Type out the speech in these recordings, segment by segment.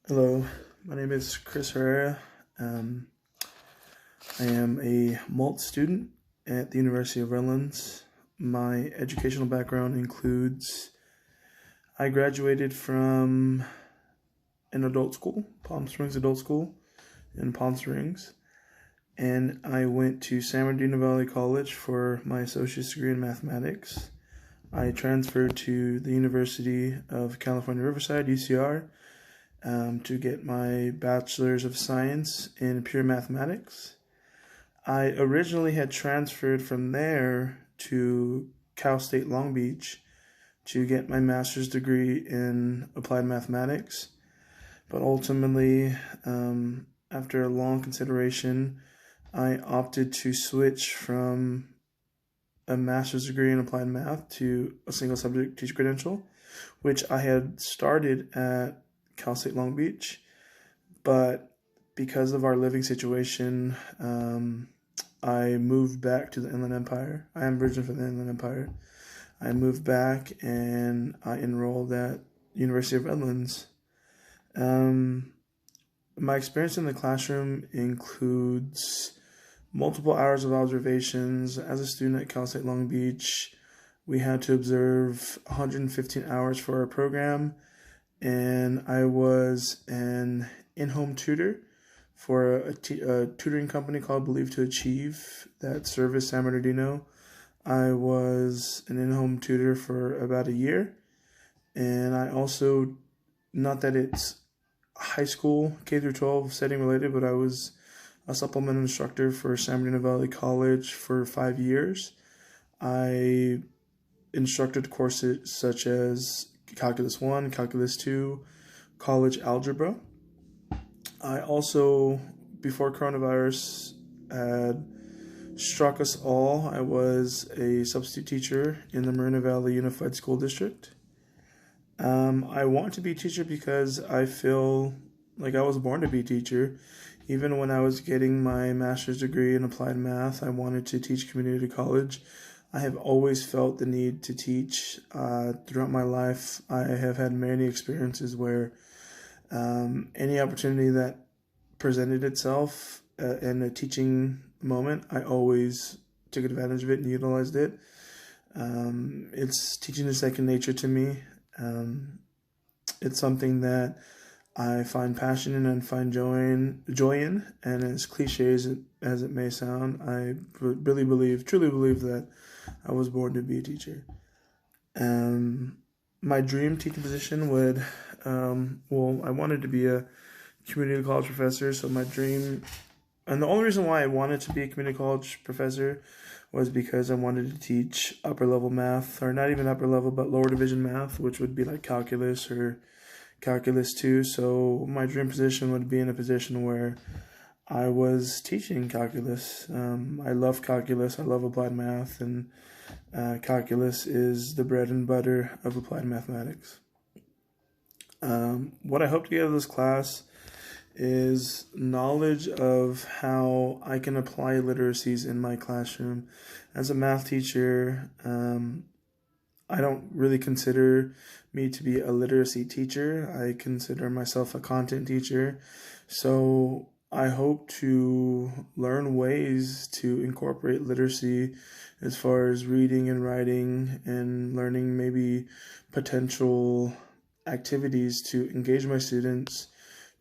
Hello, my name is Chris Herrera. Um, I am a MALT student at the University of Redlands. My educational background includes I graduated from an adult school, Palm Springs Adult School in Palm Springs, and I went to San Bernardino Valley College for my associate's degree in mathematics. I transferred to the University of California, Riverside, UCR, to get my Bachelor's of Science in Pure Mathematics. I originally had transferred from there to Cal State Long Beach to get my master's degree in Applied Mathematics, but ultimately, after a long consideration, I opted to switch from a master's degree in Applied Math to a single subject teacher credential, which I had started at Cal State Long Beach, but because of our living situation, I moved back to the Inland Empire. I am originally from the Inland Empire. I moved back and I enrolled at University of Redlands. My experience in the classroom includes multiple hours of observations. As a student at Cal State Long Beach, we had to observe 115 hours for our program, and I was an in-home tutor for a tutoring company called Believe to Achieve that serviced San Bernardino. I was an in-home tutor for about a year, and I also, not that it's high school K through 12 setting related, but I was a supplement instructor for San Bernardino Valley College for 5 years. I instructed courses such as Calculus 1, Calculus 2, college algebra. I also, before coronavirus had struck us all, I was a substitute teacher in the Moreno Valley Unified School District. I want to be a teacher because I feel like I was born to be a teacher. Even when I was getting my master's degree in applied math, I wanted to teach community college. I have always felt the need to teach. Throughout my life, I have had many experiences where any opportunity that presented itself in a teaching moment, I always took advantage of it and utilized it. It's teaching is second nature to me. It's something that I find passion in and find joy in, and as cliche as it may sound, I truly believe that I was born to be a teacher. My dream teaching position would, I wanted to be a community college professor, so my dream, and the only reason why I wanted to be a community college professor was because I wanted to teach upper level math, or not even upper level, but lower division math, which would be like calculus or calculus 2. So my dream position would be in a position where I was teaching calculus. I love calculus. I love applied math, and calculus is the bread and butter of applied mathematics. What I hope to get out of this class is knowledge of how I can apply literacies in my classroom. As a math teacher, I don't really consider me to be a literacy teacher. I consider myself a content teacher. So I hope to learn ways to incorporate literacy as far as reading and writing, and learning maybe potential activities to engage my students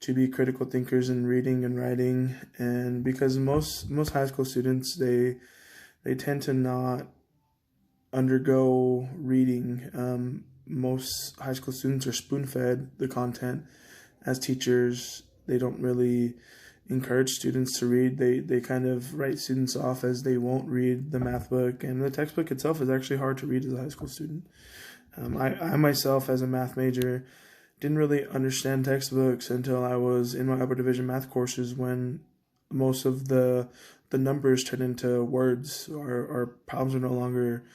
to be critical thinkers in reading and writing. And because most high school students, they tend to not undergo reading. Most high school students are spoon-fed the content. As teachers, they don't really encourage students to read. They kind of write students off as they won't read the math book, and the textbook itself is actually hard to read as a high school student. I myself, as a math major, didn't really understand textbooks until I was in my upper division math courses, when most of the numbers turned into words, or problems are no longer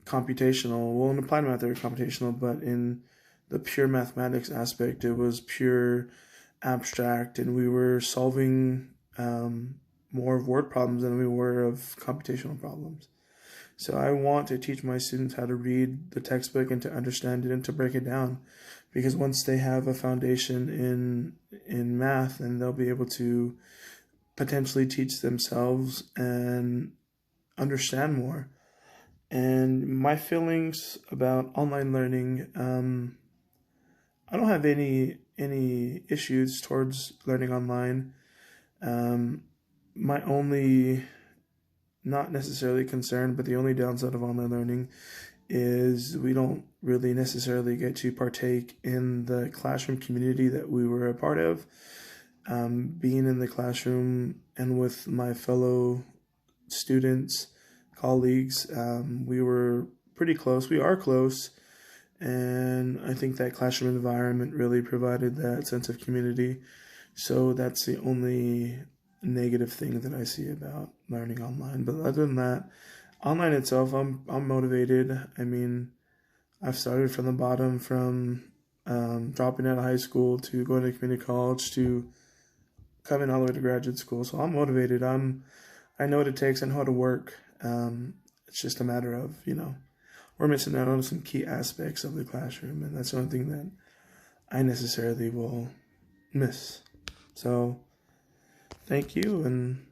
computational. Well, in applied math they were computational, but in the pure mathematics aspect, it was pure abstract, and we were solving more of word problems than we were of computational problems. So I want to teach my students how to read the textbook and to understand it and to break it down, because once they have a foundation in math, then they'll be able to potentially teach themselves and understand more. And my feelings about online learning, I don't have any issues towards learning online. My only, not necessarily concern, but the only downside of online learning is we don't really necessarily get to partake in the classroom community that we were a part of. Being in the classroom and with my fellow students, colleagues, we were pretty close. We are close. And I think that classroom environment really provided that sense of community. So that's the only negative thing that I see about learning online. But other than that, online itself, I'm motivated. I mean, I've started from the bottom, from dropping out of high school to going to community college to coming all the way to graduate school. So I'm motivated. I know what it takes. I know how to work. It's just a matter of, we're missing out on some key aspects of the classroom, and that's the only thing that I necessarily will miss. So thank you, and